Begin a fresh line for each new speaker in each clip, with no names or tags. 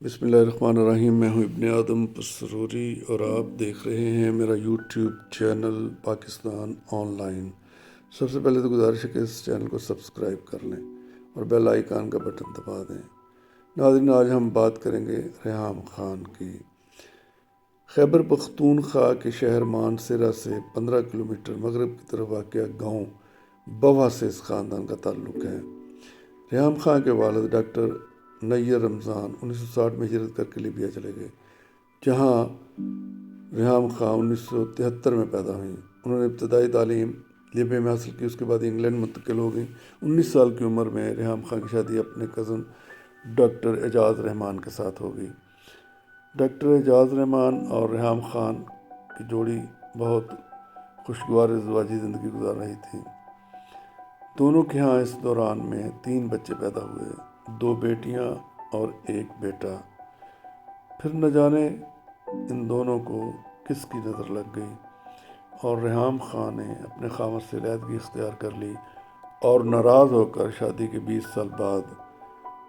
بسم اللہ الرحمن الرحیم۔ میں ہوں ابن آدم پسروری اور آپ دیکھ رہے ہیں میرا YouTube channel Pakistan online. سب سے پہلے تو گزارش ہے کہ اس چینل کو سبسکرائب کر لیں اور بیل آئیکن کا بٹن دبا دیں۔ ناظرین، آج ہم بات کریں گے ریحام خان کی۔ خیبر پختونخوا کے شہر مانسہرہ سے 15 کلومیٹر مغرب کی طرف واقع گاؤں بوا سے اس خاندان کا تعلق ہے۔ ریحام خان کے والد ڈاکٹر نیر رمضان 1960 میں ہجرت کر کے لیبیا چلے گئے، جہاں ریحام خان 1973 میں پیدا ہوئیں۔ انہوں نے ابتدائی تعلیم لیبیا میں حاصل کی، اس کے بعد انگلینڈ منتقل ہو گئیں۔ 19 سال کی عمر میں ریحام خان کی شادی اپنے کزن ڈاکٹر اعجاز رحمان کے ساتھ ہو گئی۔ ڈاکٹر اعجاز رحمان اور ریحام خان کی جوڑی بہت خوشگوار ازدواجی زندگی گزار رہی تھی۔ دونوں کے ہاں اس دوران میں 3 بچے پیدا ہوئے، 2 بیٹیاں اور 1 بیٹا۔ پھر نہ جانے ان دونوں کو کس کی نظر لگ گئی اور ریحام خان نے اپنے خاوند سے علیحدگی اختیار کر لی اور ناراض ہو کر شادی کے 20 سال بعد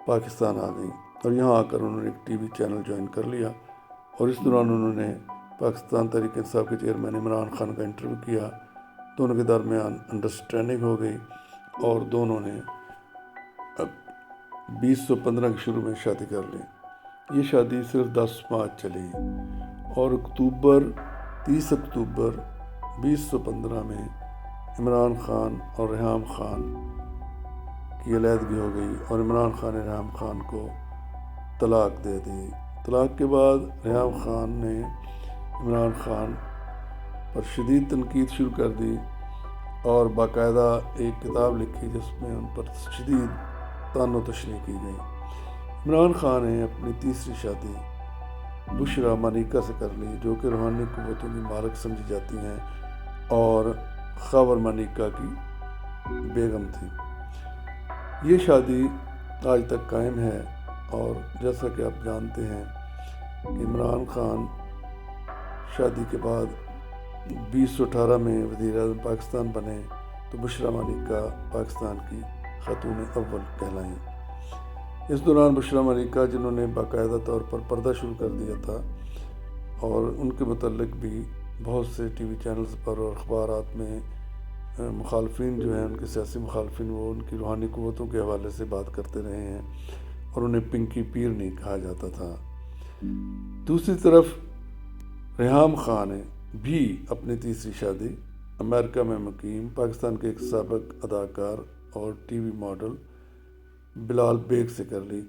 پاکستان آ گئیں، اور یہاں آ کر انہوں نے ایک ٹی وی چینل جوائن کر لیا، اور اس دوران انہوں نے پاکستان تحریک انصاف کے چیئرمین عمران خان کا انٹرویو کیا۔ دونوں کے درمیان انڈرسٹینڈنگ ہو گئی اور دونوں نے 2015 کے شروع میں شادی کر لی۔ یہ شادی صرف 10 ماہ چلی اور 30 اکتوبر 2015 میں عمران خان اور ریحام خان کی علیحدگی ہو گئی اور عمران خان نے ریحام خان کو طلاق دے دی۔ طلاق کے بعد ریحام خان نے عمران خان پر شدید تنقید شروع کر دی اور باقاعدہ ایک کتاب لکھی جس میں ان پر شدید طعن و تشنیع کی گئی۔ عمران خان نے اپنی تیسری شادی بشریٰ مانیکا سے کر لی، جو کہ روحانی قوتوں کی مالک سمجھی جاتی ہیں اور خاور مانیکا کی بیگم تھی۔ یہ شادی آج تک قائم ہے، اور جیسا کہ آپ جانتے ہیں کہ عمران خان شادی کے بعد 2018 میں وزیر اعظم پاکستان بنے تو بشریٰ مانیکا پاکستان کی خاتون اول کہلائیں۔ اس دوران بشریٰ مانیکا، جنہوں نے باقاعدہ طور پر پردہ شروع کر دیا تھا، اور ان کے متعلق بھی بہت سے ٹی وی چینلز پر اور اخبارات میں مخالفین جو ہیں، ان کے سیاسی مخالفین، وہ ان کی روحانی قوتوں کے حوالے سے بات کرتے رہے ہیں اور انہیں پنکی پیر نہیں کہا جاتا تھا۔ دوسری طرف ریحام خان نے بھی اپنی تیسری شادی امریکہ میں مقیم پاکستان کے ایک سابق اداکار اور T V model Bilal Baig سے کر لی۔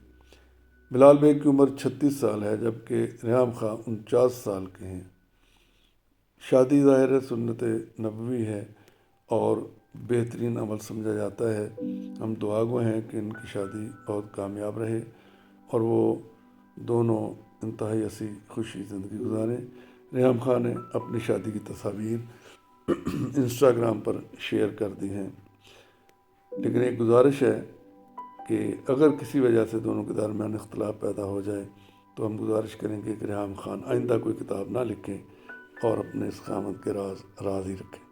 بلال بیگ کی عمر 36 سال ہے، جبکہ ریحام خان 49 سال کے ہیں۔ شادی ظاہر سنت نبوی ہے اور بہترین عمل سمجھا جاتا ہے۔ ہم دعا گو ہیں کہ ان کی شادی بہت کامیاب رہے اور وہ دونوں انتہائی ایسی خوشی زندگی گزاریں۔ ریحام خان نے اپنی شادی کی تصاویر انسٹاگرام پر شیئر کر دی ہیں، لیکن ایک گزارش ہے کہ اگر کسی وجہ سے دونوں کے درمیان اختلاف پیدا ہو جائے تو ہم گزارش کریں گے کہ ریحام خان آئندہ کوئی کتاب نہ لکھیں اور اپنے اس خاوند کے راز ہی رکھیں۔